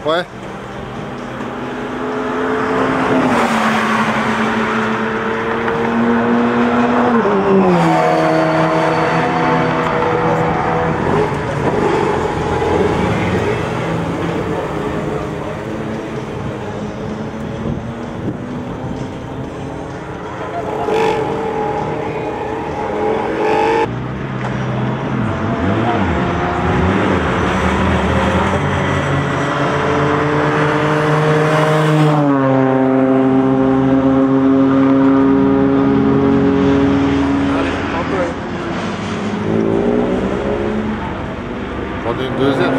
Ouais. Une deuxième.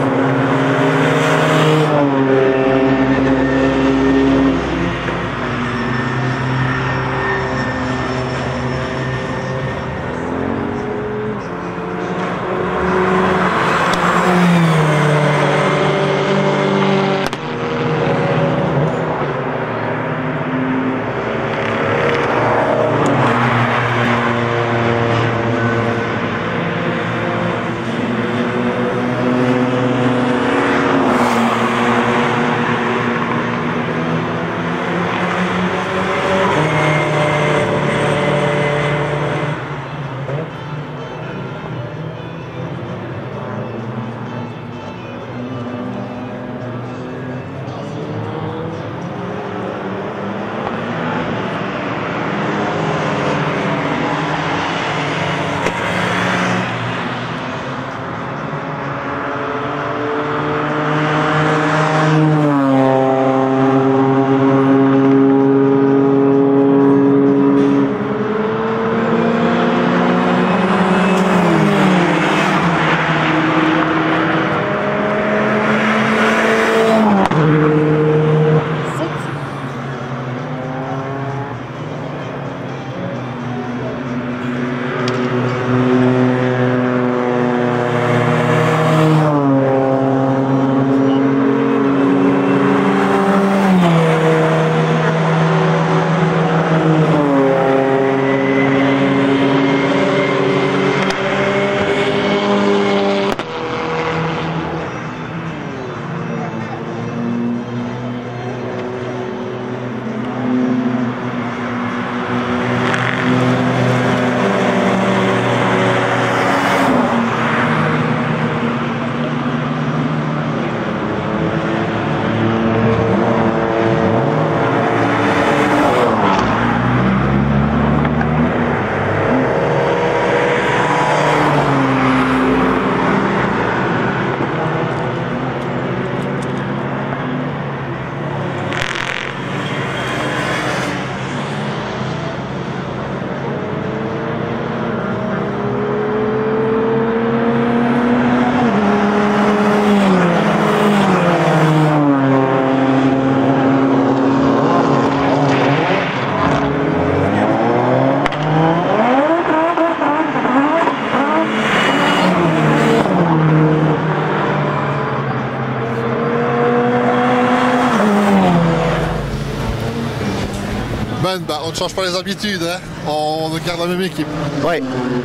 Bah, on ne change pas les habitudes, hein. On garde la même équipe. Oui,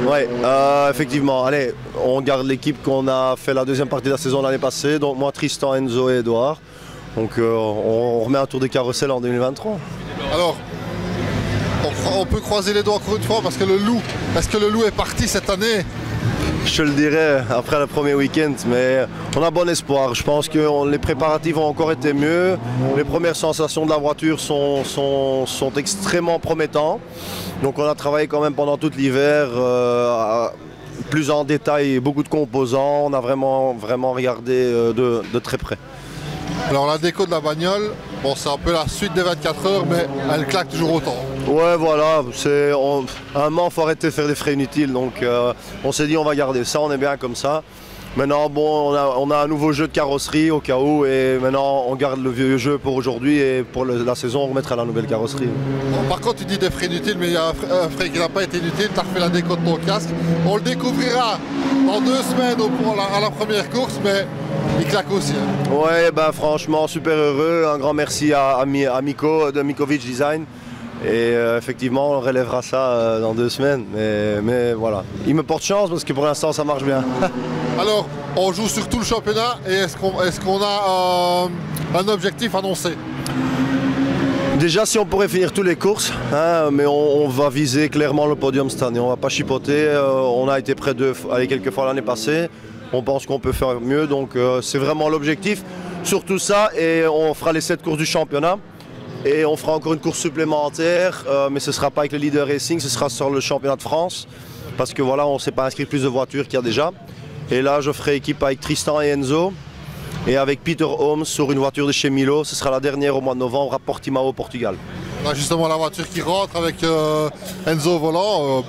ouais, effectivement. Allez, on garde l'équipe qu'on a fait la deuxième partie de la saison l'année passée. Donc moi, Tristan, Enzo et Edouard. Donc on remet un tour de carrousel en 2023. Alors, on peut croiser les doigts encore une fois parce que le loup, est-ce que le loup est parti cette année? Je te le dirai après le premier week-end, mais on a bon espoir. Je pense que les préparatifs ont encore été mieux. Les premières sensations de la voiture sont extrêmement promettantes. Donc on a travaillé quand même pendant tout l'hiver, plus en détail, beaucoup de composants. On a vraiment regardé de très près. Alors la déco de la bagnole, bon, c'est un peu la suite des 24 heures, mais elle claque toujours autant. Ouais, voilà, à un moment, il faut arrêter de faire des frais inutiles, donc on s'est dit on va garder ça, on est bien comme ça. Maintenant, bon, on a un nouveau jeu de carrosserie au cas où, et maintenant on garde le vieux jeu pour aujourd'hui, et pour la saison on remettra la nouvelle carrosserie. Bon, par contre, tu dis des frais inutiles, mais il y a un frais qui n'a pas été inutile, tu as refait la déco de ton casque. On le découvrira dans 2 semaines à la première course, mais il claque aussi. Hein. Ouais, bah franchement, super heureux. Un grand merci à Miko de Mikovic Design. Et effectivement, on relèvera ça dans 2 semaines. Mais voilà, il me porte chance parce que pour l'instant, ça marche bien. Alors, on joue sur tout le championnat et est-ce qu'on a un objectif annoncé? Déjà, si on pourrait finir toutes les courses, hein, mais on va viser clairement le podium cette année. On ne va pas chipoter. On a été près quelques fois l'année passée. On pense qu'on peut faire mieux. Donc, c'est vraiment l'objectif. Surtout ça, et on fera les 7 courses du championnat. Et on fera encore une course supplémentaire, mais ce ne sera pas avec le Leader Racing, ce sera sur le championnat de France. Parce que voilà, on ne s'est pas inscrit plus de voitures qu'il y a déjà. Et là, je ferai équipe avec Tristan et Enzo. Et avec Peter Holmes sur une voiture de chez Milo. Ce sera la dernière au mois de novembre à Portimao, au Portugal. On a justement la voiture qui rentre avec Enzo au volant.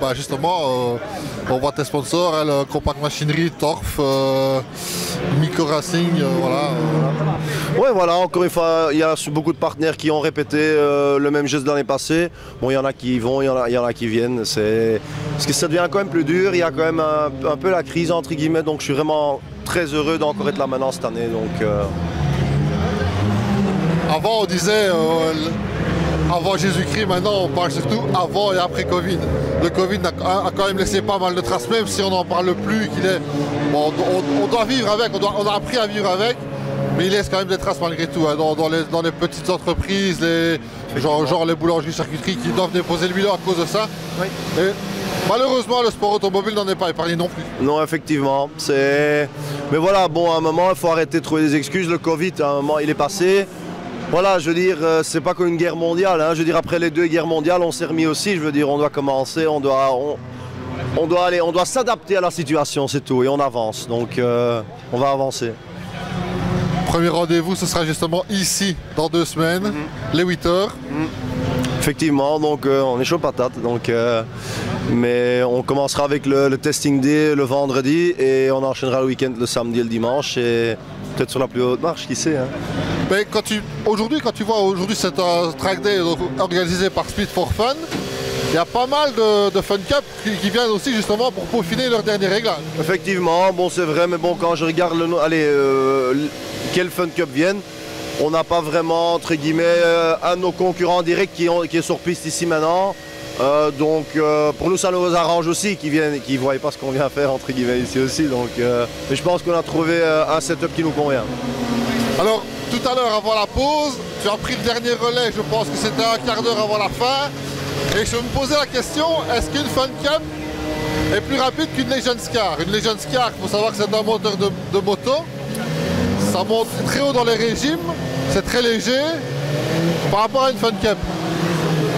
On voit tes sponsors, le Compact Machinerie, Torf, Micro Racing, voilà. Oui, voilà, encore une fois, il y a beaucoup de partenaires qui ont répété le même geste de l'année passée. Bon, il y en a qui y vont, il y en a qui viennent. Parce que ça devient quand même plus dur. Il y a quand même un peu la crise, entre guillemets. Donc je suis vraiment très heureux d'encore être là maintenant cette année. Donc, Avant, on disait avant Jésus-Christ, maintenant on parle surtout avant et après Covid. Le Covid a quand même laissé pas mal de traces, même si on n'en parle plus, bon, on doit vivre avec, on a appris à vivre avec, mais il laisse quand même des traces malgré tout, hein, dans les petites entreprises, genre les boulangeries, charcuteries qui doivent déposer le bilan à cause de ça. Oui. Et malheureusement, le sport automobile n'en est pas épargné non plus. Non, effectivement. Mais voilà, bon, à un moment, il faut arrêter de trouver des excuses. Le Covid, à un moment, il est passé. Voilà, je veux dire, c'est pas comme une guerre mondiale. Hein. Je veux dire, après les 2 guerres mondiales, on s'est remis aussi. Je veux dire, on doit commencer, on doit s'adapter à la situation, c'est tout. Et on avance. Donc, on va avancer. Premier rendez-vous, ce sera justement ici, dans 2 semaines, les 8 heures. Effectivement, donc on est chaud patate. Donc, mais on commencera avec le testing day le vendredi et on enchaînera le week-end le samedi et le dimanche. Et peut-être sur la plus haute marche, qui sait. Hein. Mais quand tu vois aujourd'hui cet track day organisé par Speed for Fun, il y a pas mal de Fun Cup qui viennent aussi justement pour peaufiner leur dernier réglage. Effectivement, bon c'est vrai, mais bon quand je regarde quels Fun Cup viennent, on n'a pas vraiment entre guillemets un de nos concurrents directs qui est sur piste ici maintenant. Donc pour nous ça nous arrange aussi qu'ils viennent, qu'ils ne voient pas ce qu'on vient faire entre guillemets ici aussi. Donc, mais je pense qu'on a trouvé un setup qui nous convient. Alors tout à l'heure avant la pause, tu as pris le dernier relais, je pense que c'était un quart d'heure avant la fin. Et je me posais la question, est-ce qu'une Fun Cup est plus rapide qu'une Legends Car? Une Legends Car, il faut savoir que c'est un moteur de moto. Ça monte très haut dans les régimes, c'est très léger par rapport à une Fun Cup.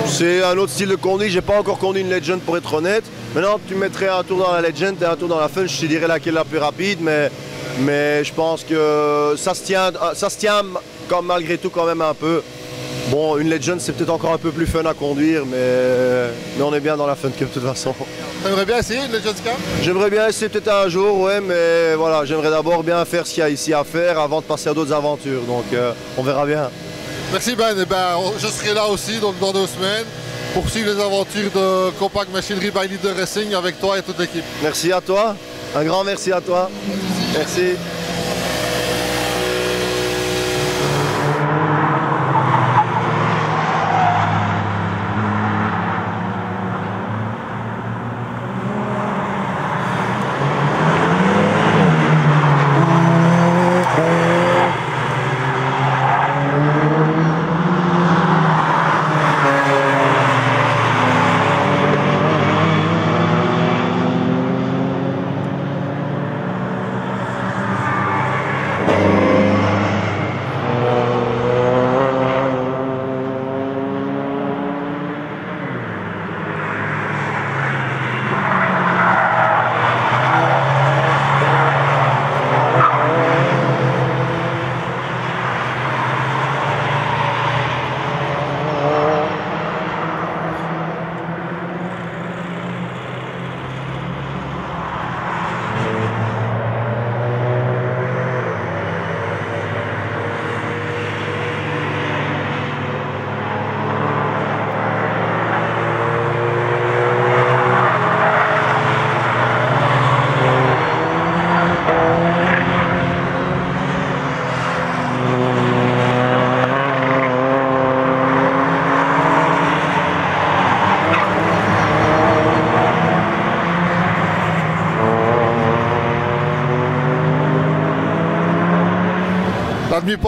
C'est un autre style de conduite, j'ai pas encore conduit une Legend pour être honnête. Maintenant tu mettrais un tour dans la Legend et un tour dans la Fun, je te dirais laquelle est la plus rapide, mais je pense que ça se tient comme malgré tout quand même un peu. Bon, une Legend c'est peut-être encore un peu plus fun à conduire, mais on est bien dans la Fun Cup de toute façon. T'aimerais bien essayer une Legends Car? J'aimerais bien essayer peut-être un jour, ouais, mais voilà, j'aimerais d'abord bien faire ce qu'il y a ici à faire avant de passer à d'autres aventures, donc on verra bien. Merci Ben, je serai là aussi donc dans 2 semaines pour suivre les aventures de Compact Machinery by Leader Racing avec toi et toute l'équipe. Merci à toi, un grand merci à toi. Merci.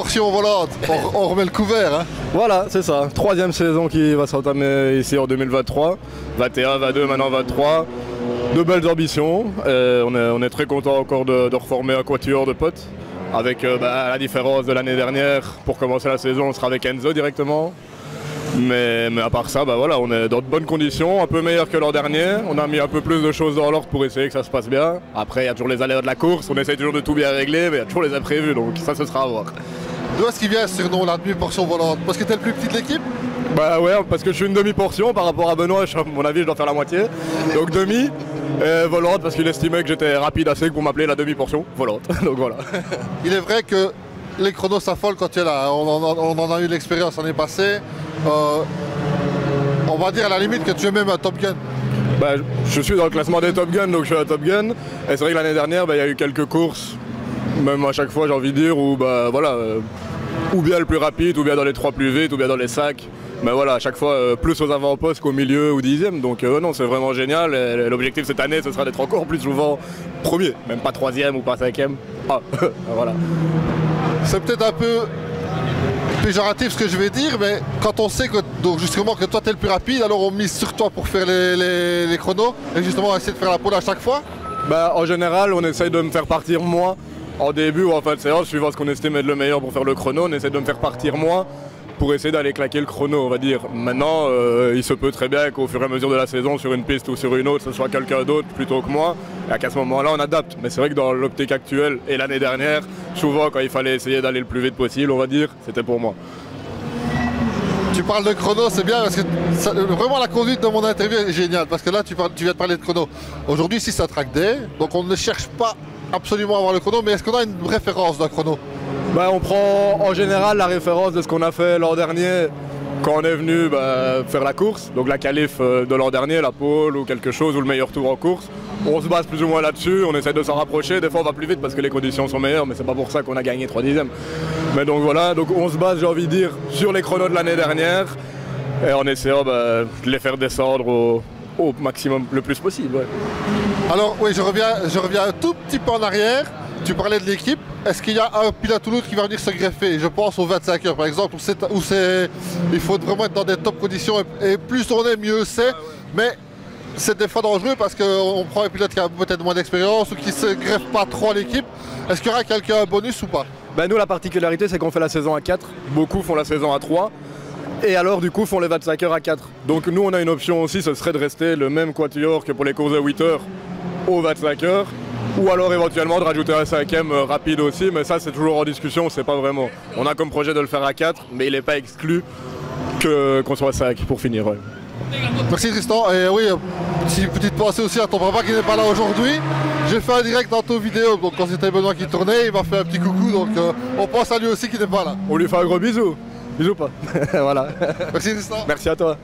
portion volante, on remet le couvert. Hein. Voilà, c'est ça. 3e saison qui va s'entamer ici en 2023. 21, 22, maintenant 23. De belles ambitions. On est très content encore de reformer un quatuor de potes. Avec la différence de l'année dernière, pour commencer la saison, on sera avec Enzo directement. Mais à part ça, voilà, on est dans de bonnes conditions, un peu meilleur que l'an dernier. On a mis un peu plus de choses dans l'ordre pour essayer que ça se passe bien. Après, il y a toujours les aléas de la course, on essaie toujours de tout bien régler, mais il y a toujours les imprévus, donc ça, ce sera à voir. D'où est-ce qu'il vient ce surnom, la demi-portion volante? Parce que t'es le plus petit de l'équipe? Bah ouais, parce que je suis une demi-portion par rapport à Benoît, à mon avis, je dois faire la moitié. Donc demi, volante, parce qu'il estimait que j'étais rapide assez pour m'appeler la demi-portion volante. Donc voilà. Il est vrai que les chronos s'affolent quand tu es là. On en a eu l'expérience l'année passée. On va dire à la limite que tu es même un Top Gun. Bah, je suis dans le classement des Top Gun, donc je suis un Top Gun. Et c'est vrai que l'année dernière, il y a eu quelques courses, même à chaque fois j'ai envie de dire, où ou bien le plus rapide, ou bien dans les 3 plus vite, ou bien dans les sacs. Mais voilà, à chaque fois plus aux avant-postes qu'au milieu ou 10e. Donc non, c'est vraiment génial. Et l'objectif cette année, ce sera d'être encore plus souvent premier, même pas 3e ou pas 5e. Ah, voilà. C'est peut-être un peu péjoratif ce que je vais dire, mais quand on sait que, donc justement, que toi tu es le plus rapide, alors on mise sur toi pour faire les chronos et justement essayer de faire la pole à chaque fois. En général, on essaye de me faire partir moi en début ou en fin de séance, suivant ce qu'on estime être le meilleur pour faire le chrono. On essaie de me faire partir moi pour essayer d'aller claquer le chrono, on va dire. Maintenant, il se peut très bien qu'au fur et à mesure de la saison, sur une piste ou sur une autre, ce soit quelqu'un d'autre plutôt que moi, et qu'à ce moment-là, on adapte. Mais c'est vrai que dans l'optique actuelle et l'année dernière, souvent, quand il fallait essayer d'aller le plus vite possible, on va dire, c'était pour moi. Tu parles de chrono, c'est bien, parce que vraiment la conduite de mon interview est géniale, parce que là, tu viens de parler de chrono. Aujourd'hui, si c'est un track day, donc on ne cherche pas absolument à avoir le chrono, mais est-ce qu'on a une référence d'un chrono? On prend en général la référence de ce qu'on a fait l'an dernier quand on est venu faire la course, donc la qualif de l'an dernier, la pole ou quelque chose, ou le meilleur tour en course. On se base plus ou moins là-dessus, on essaie de s'en rapprocher, des fois on va plus vite parce que les conditions sont meilleures, mais c'est pas pour ça qu'on a gagné 3 dixièmes. Mais donc voilà, donc on se base, j'ai envie de dire, sur les chronos de l'année dernière, et en essayant de les faire descendre au maximum le plus possible. Ouais. Alors oui, je reviens un tout petit peu en arrière. Tu parlais de l'équipe. Est-ce qu'il y a un pilote ou l'autre qui va venir se greffer? Je pense aux 25 heures par exemple, où il faut vraiment être dans des top conditions et plus on est, mieux c'est. Mais c'est des fois dangereux parce qu'on prend un pilote qui a peut-être moins d'expérience ou qui ne se greffe pas trop à l'équipe. Est-ce qu'il y aura quelqu'un un bonus ou pas? Nous, la particularité, c'est qu'on fait la saison à 4. Beaucoup font la saison à 3. Et alors, du coup, font les 25 heures à 4. Donc nous, on a une option aussi, ce serait de rester le même quatuor que pour les courses de 8 heures aux 25 heures. Ou alors éventuellement de rajouter un 5e rapide aussi, mais ça c'est toujours en discussion, on sait pas vraiment. On a comme projet de le faire à 4, mais il n'est pas exclu qu'on soit 5 pour finir. Ouais. Merci Tristan, et oui, petite pensée aussi à ton papa qui n'est pas là aujourd'hui. J'ai fait un direct dans ta vidéo, donc quand c'était Benoît qui tournait, il m'a fait un petit coucou, donc on pense à lui aussi qui n'est pas là. On lui fait un gros bisou. Bisous pas. Voilà. Merci Tristan. Merci à toi.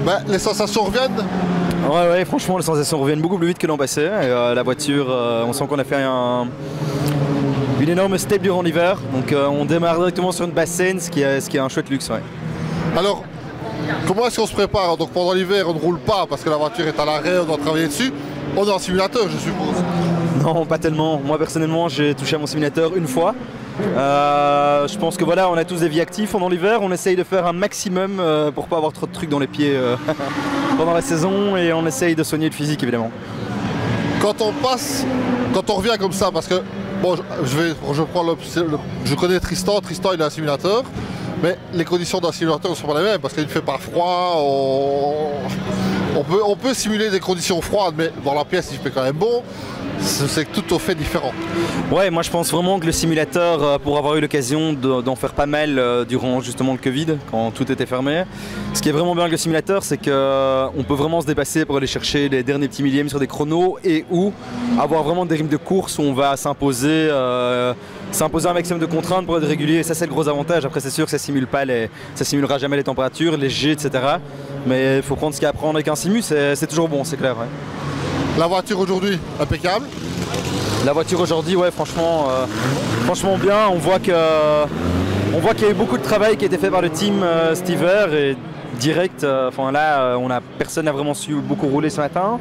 Ben, les sensations reviennent. Ouais, franchement, les sensations reviennent beaucoup plus vite que l'an passé. Et, la voiture, on sent qu'on a fait une énorme step durant l'hiver. Donc on démarre directement sur une basse scène, ce qui est un chouette luxe. Ouais. Alors, comment est-ce qu'on se prépare? Donc pendant l'hiver, on ne roule pas parce que la voiture est à l'arrêt, on doit travailler dessus. On est en simulateur, je suppose. Non, pas tellement. Moi, personnellement, j'ai touché à mon simulateur une fois. Je pense que voilà, on a tous des vies actives pendant l'hiver. On essaye de faire un maximum pour pas avoir trop de trucs dans les pieds pendant la saison, et on essaye de soigner le physique, évidemment. Quand on revient comme ça, parce que bon, je connais Tristan. Tristan, il a un simulateur. Mais les conditions d'un simulateur ne sont pas les mêmes parce qu'il ne fait pas froid. On peut simuler des conditions froides, mais dans la pièce il fait quand même bon. C'est tout au fait différent. Ouais, moi je pense vraiment que le simulateur, pour avoir eu l'occasion d'en faire pas mal durant justement le Covid, quand tout était fermé, ce qui est vraiment bien avec le simulateur, c'est qu'on peut vraiment se dépasser pour aller chercher les derniers petits millièmes sur des chronos, et ou avoir vraiment des rythmes de course où on va s'imposer un maximum de contraintes pour être régulier. Ça, c'est le gros avantage. Après, c'est sûr que ça simulera jamais les températures, les jets, etc. Mais il faut prendre ce qu'il y a à prendre avec un simu, c'est toujours bon, c'est clair. Ouais. La voiture aujourd'hui, impeccable. La voiture aujourd'hui, ouais, franchement bien. On voit qu'il y a eu beaucoup de travail qui a été fait par le team cet hiver, et direct. Personne n'a vraiment su beaucoup rouler ce matin,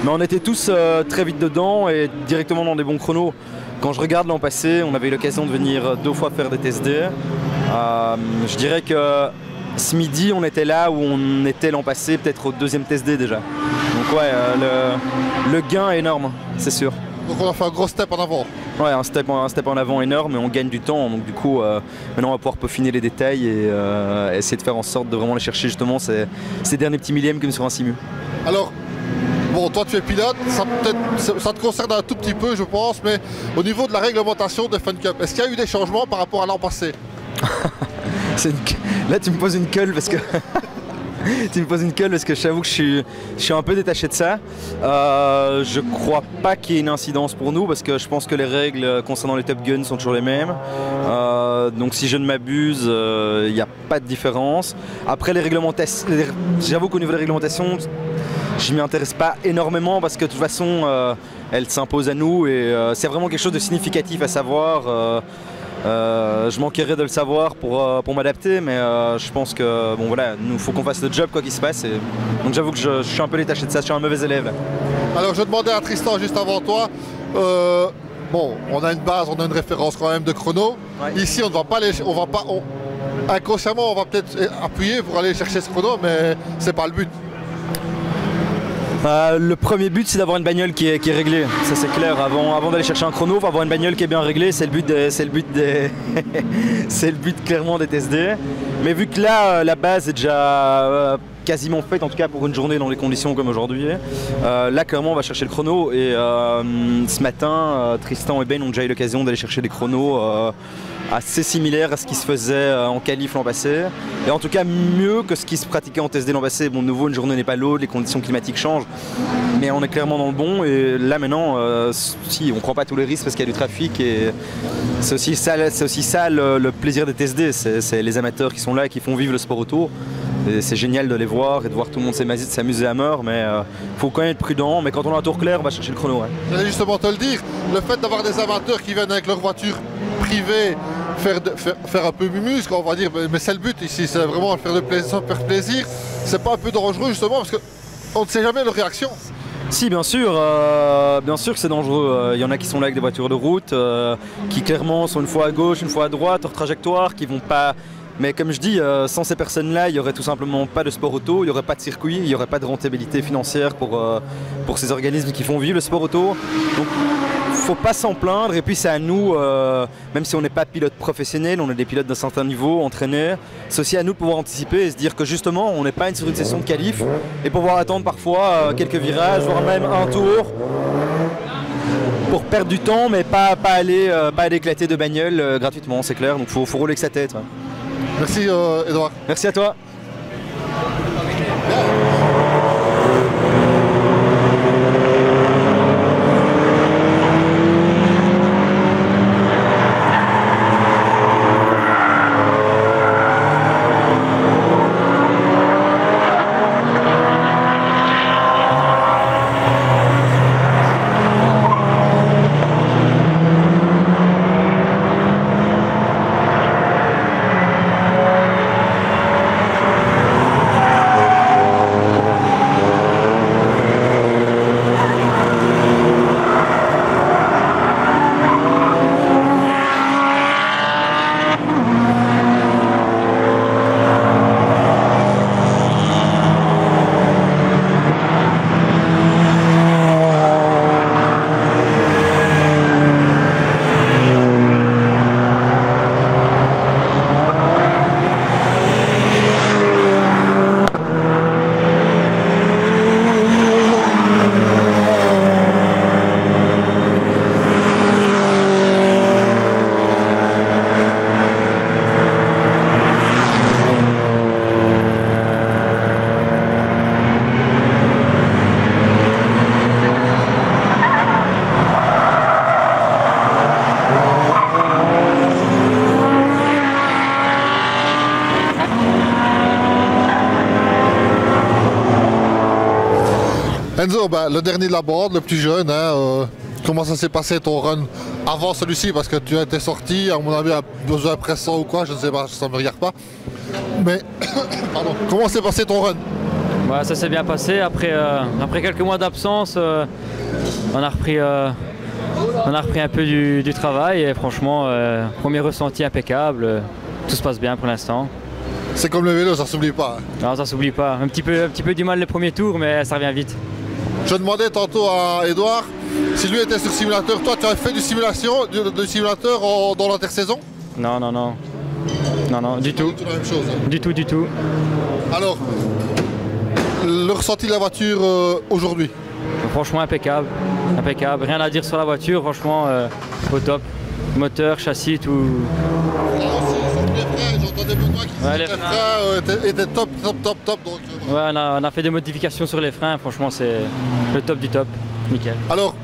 mais on était tous très vite dedans et directement dans des bons chronos. Quand je regarde l'an passé, on avait eu l'occasion de venir 2 fois faire des TSD. Je dirais que ce midi, on était là où on était l'an passé, peut-être au 2e TSD déjà. Donc ouais, le gain est énorme, c'est sûr. Donc on a fait un gros step en avant. Ouais, un step en avant énorme, et on gagne du temps. Donc du coup, maintenant on va pouvoir peaufiner les détails et essayer de faire en sorte de vraiment aller chercher justement ces derniers petits millièmes comme sur un simu. Alors, bon, toi tu es pilote, ça te concerne un tout petit peu je pense, mais au niveau de la réglementation de Fun Cup, est-ce qu'il y a eu des changements par rapport à l'an passé? Là tu me poses une colle parce que... Tu me poses une colle parce que j'avoue que je suis un peu détaché de ça. Je crois pas qu'il y ait une incidence pour nous, parce que je pense que les règles concernant les Top Gun sont toujours les mêmes. Donc si je ne m'abuse, il n'y a pas de différence. Après les réglementations, j'avoue qu'au niveau des réglementations, je m'y intéresse pas énormément parce que de toute façon, elles s'imposent à nous, et c'est vraiment quelque chose de significatif à savoir. Je manquerais de le savoir pour m'adapter, mais je pense que bon voilà, nous faut qu'on fasse le job quoi qu'il se passe, et donc j'avoue que je suis un peu détaché de ça, je suis un mauvais élève. Alors je demandais à Tristan juste avant toi, bon, on a une base, on a une référence quand même de chrono. Ouais. Ici on ne va pas inconsciemment on va peut-être appuyer pour aller chercher ce chrono, mais c'est pas le but. Le premier but, c'est d'avoir une bagnole qui est réglée, ça c'est clair. Avant d'aller chercher un chrono, il faut avoir une bagnole qui est bien réglée, c'est le but clairement des TSD. Mais vu que là, la base est déjà quasiment faite, en tout cas pour une journée dans les conditions comme aujourd'hui, là clairement on va chercher le chrono, et ce matin, Tristan et Ben ont déjà eu l'occasion d'aller chercher des chronos assez similaire à ce qui se faisait en qualif l'an passé, et en tout cas mieux que ce qui se pratiquait en TSD l'an passé. Bon, de nouveau, une journée n'est pas l'autre, les conditions climatiques changent, mais on est clairement dans le bon, et là maintenant, si on prend pas tous les risques parce qu'il y a du trafic, et c'est aussi ça le plaisir des TSD, c'est les amateurs qui sont là et qui font vivre le sport autour. C'est génial de les voir et de voir tout le monde s'amuser à mort, mais faut quand même être prudent. Mais quand on a un tour clair, on va chercher le chrono. Ouais. J'allais justement te le dire, le fait d'avoir des amateurs qui viennent avec leur voiture privée faire un peu mumusque, on va dire, mais c'est le but ici, c'est vraiment faire plaisir. C'est pas un peu dangereux justement parce qu'on ne sait jamais leur réaction. Si, bien sûr que c'est dangereux. Il y en a qui sont là avec des voitures de route, qui clairement sont une fois à gauche, une fois à droite, hors trajectoire, qui vont pas. Mais comme je dis, sans ces personnes-là, il n'y aurait tout simplement pas de sport auto, il n'y aurait pas de circuit, il n'y aurait pas de rentabilité financière pour ces organismes qui font vivre le sport auto. Donc il ne faut pas s'en plaindre, et puis c'est à nous, même si on n'est pas pilote professionnel, on est des pilotes d'un certain niveau, entraînés, c'est aussi à nous de pouvoir anticiper et se dire que justement on n'est pas sur une session de qualif et pouvoir attendre parfois quelques virages, voire même un tour, pour perdre du temps, mais pas aller éclater de bagnole gratuitement, c'est clair, donc faut rouler avec sa tête. Ouais. Merci Edouard. Merci à toi. Enzo, le dernier de la bande, le plus jeune, hein, comment ça s'est passé ton run avant celui-ci? Parce que tu as été sorti, à mon avis, à besoin pressant ou quoi, je ne sais pas, ça ne me regarde pas. Mais, pardon, comment s'est passé ton run? Ouais, ça s'est bien passé. Après quelques mois d'absence, on a repris un peu du travail et franchement, premier ressenti impeccable. Tout se passe bien pour l'instant. C'est comme le vélo, ça s'oublie pas. Non, ça s'oublie pas. Un petit peu du mal le premier tour, mais ça revient vite. Je demandais tantôt à Edouard si lui était sur simulateur. Toi, tu as fait du simulateur dans l'intersaison? Non, du tout. C'est la même chose. Hein. Du tout. Alors, le ressenti de la voiture aujourd'hui? Franchement, impeccable. Rien à dire sur la voiture, franchement, au top. Moteur, châssis, tout. J'entendais Benoît qui disait que les freins étaient top. Donc, ouais, on a fait des modifications sur les freins, franchement c'est le top du top, nickel. Alors,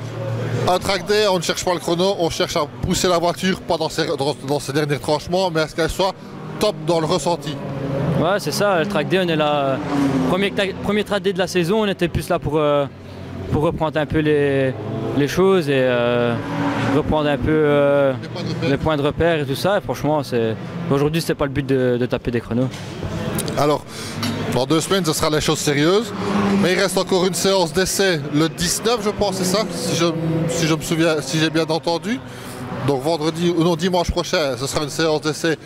un track day, on ne cherche pas le chrono, on cherche à pousser la voiture, pas dans ses derniers tranchements, mais à ce qu'elle soit top dans le ressenti. Ouais, c'est ça, le track day, on est là. Premier track day de la saison, on était plus là pour reprendre un peu les choses et reprendre un peu les points de repère et tout ça. Et franchement, aujourd'hui, c'était pas le but de taper des chronos. Alors, dans 2 semaines, ce sera les choses sérieuses. Mais il reste encore une séance d'essai le 19, je pense, c'est ça, si je me souviens, si j'ai bien entendu. Donc dimanche prochain, ce sera une séance d'essai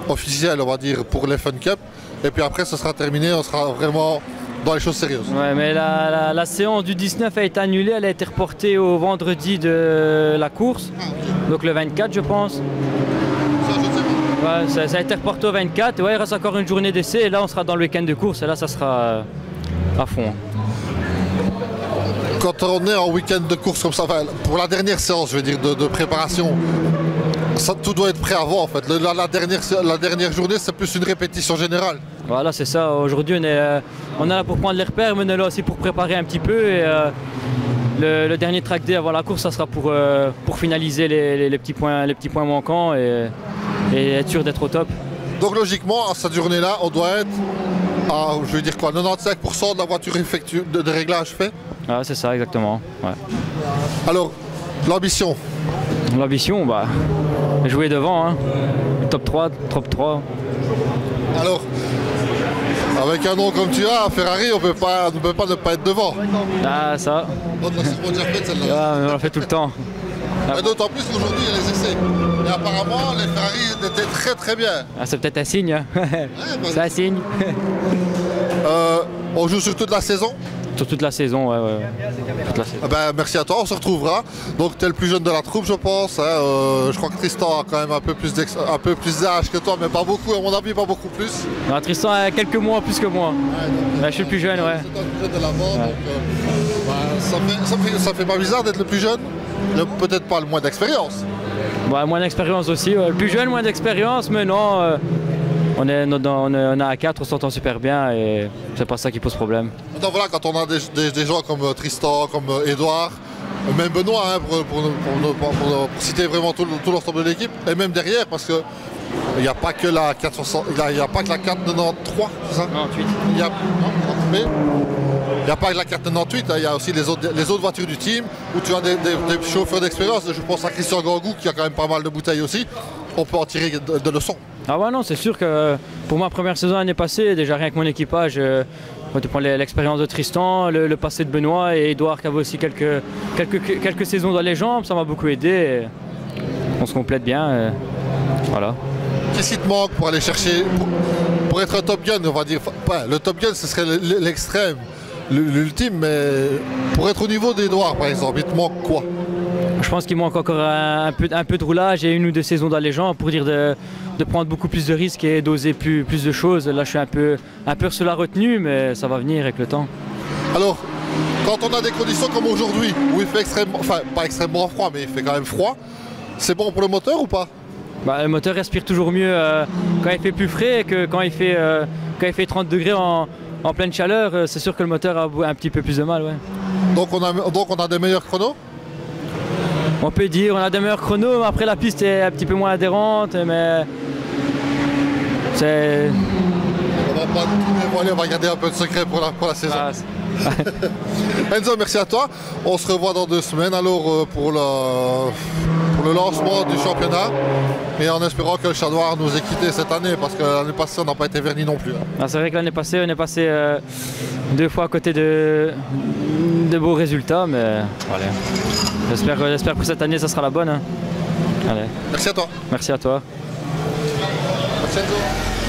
officielle, on va dire, pour les Fun Cup. Et puis après, ce sera terminé, on sera vraiment dans les choses sérieuses. Ouais, mais la séance du 19 a été annulée, elle a été reportée au vendredi de la course, donc le 24 je pense. Ça, je ne sais pas. Ouais, ça a été reporté au 24, ouais, il reste encore une journée d'essai et là on sera dans le week-end de course et là ça sera à fond. Quand on est en week-end de course comme ça, pour la dernière séance, je veux dire, de préparation, ça, tout doit être prêt avant en fait. La dernière journée, c'est plus une répétition générale. Voilà, c'est ça. Aujourd'hui, on est là pour prendre les repères, mais on est là aussi pour préparer un petit peu. Et le dernier track day avant la course, ça sera pour finaliser les petits points manquants et être sûr d'être au top. Donc logiquement, à cette journée-là, on doit être à, je veux dire quoi, 95% de la voiture de réglage fait. Ah, c'est ça, exactement. Ouais. Alors, l'ambition? L'ambition, jouer devant, hein. Top 3. Alors, avec un nom comme tu as, à Ferrari, on ne peut pas ne pas être devant. Ah, ça. On l'a sûrement déjà fait celle-là. Ah, on l'a fait tout le temps. Et d'autant plus qu'aujourd'hui, il y a les essais. Et apparemment, les Ferrari étaient très très bien. Ah, c'est peut-être un signe. Hein. C'est un signe. On joue sur toute la saison? Sur toute la saison, ouais. Toute la saison. Merci à toi, on se retrouvera. Donc tu es le plus jeune de la troupe, je pense. Hein. Je crois que Tristan a quand même un peu plus d'âge que toi, mais pas beaucoup, à mon avis, pas beaucoup plus. Non, Tristan a quelques mois plus que moi. Ouais, je suis le plus jeune, ouais. C'est toi le plus jeune de la bande, donc ça fait pas bizarre d'être le plus jeune. Peut-être pas le moins d'expérience. Ouais, moins d'expérience aussi. Le plus jeune, moins d'expérience, mais non. On est à 4, on s'entend super bien et c'est pas ça qui pose problème. Donc voilà, quand on a des gens comme Tristan, comme Edouard, même Benoît, hein, pour citer vraiment tout l'ensemble de l'équipe, et même derrière, parce que il n'y a pas que la 493, c'est ça? 98. Il n'y a pas que la 498, il y a aussi les autres voitures du team, où tu as des chauffeurs d'expérience. Je pense à Christian Gangou qui a quand même pas mal de bouteilles aussi. On peut en tirer de leçons. Ah ouais, non, c'est sûr que pour ma première saison l'année passée, déjà rien que mon équipage, quand tu prends l'expérience de Tristan, le passé de Benoît et Edouard qui avait aussi quelques saisons dans les jambes, ça m'a beaucoup aidé. On se complète bien, voilà. Qu'est-ce qui te manque pour aller chercher, pour être un Top Gun, on va dire, le Top Gun ce serait l'extrême, l'ultime, mais pour être au niveau d'Edouard par exemple, il te manque quoi? Je pense qu'il manque encore un peu de roulage et 1 ou 2 saisons dans les jambes pour dire de prendre beaucoup plus de risques et d'oser plus de choses. Là je suis un peu sur la retenue, mais ça va venir avec le temps. Alors, quand on a des conditions comme aujourd'hui, où il fait pas extrêmement froid, mais il fait quand même froid, c'est bon pour le moteur ou pas? Le moteur respire toujours mieux quand il fait plus frais que quand il fait 30 degrés en pleine chaleur. C'est sûr que le moteur a un petit peu plus de mal. Ouais. Donc on a des meilleurs chronos? On peut dire, on a des meilleurs chronos, après la piste est un petit peu moins adhérente, mais c'est... On va pas tout dévoiler, on va garder un peu de secret pour la saison. Enzo, merci à toi. On se revoit dans 2 semaines alors pour le lancement du championnat. Et en espérant que le Chat Noir nous ait quittés cette année, parce que l'année passée on n'a pas été vernis non plus. Ah, c'est vrai que l'année passée on est passé 2 fois à côté de beaux résultats, mais allez. J'espère que cette année ça sera la bonne. Hein. Allez. Merci à toi. Merci à toi. Merci Enzo.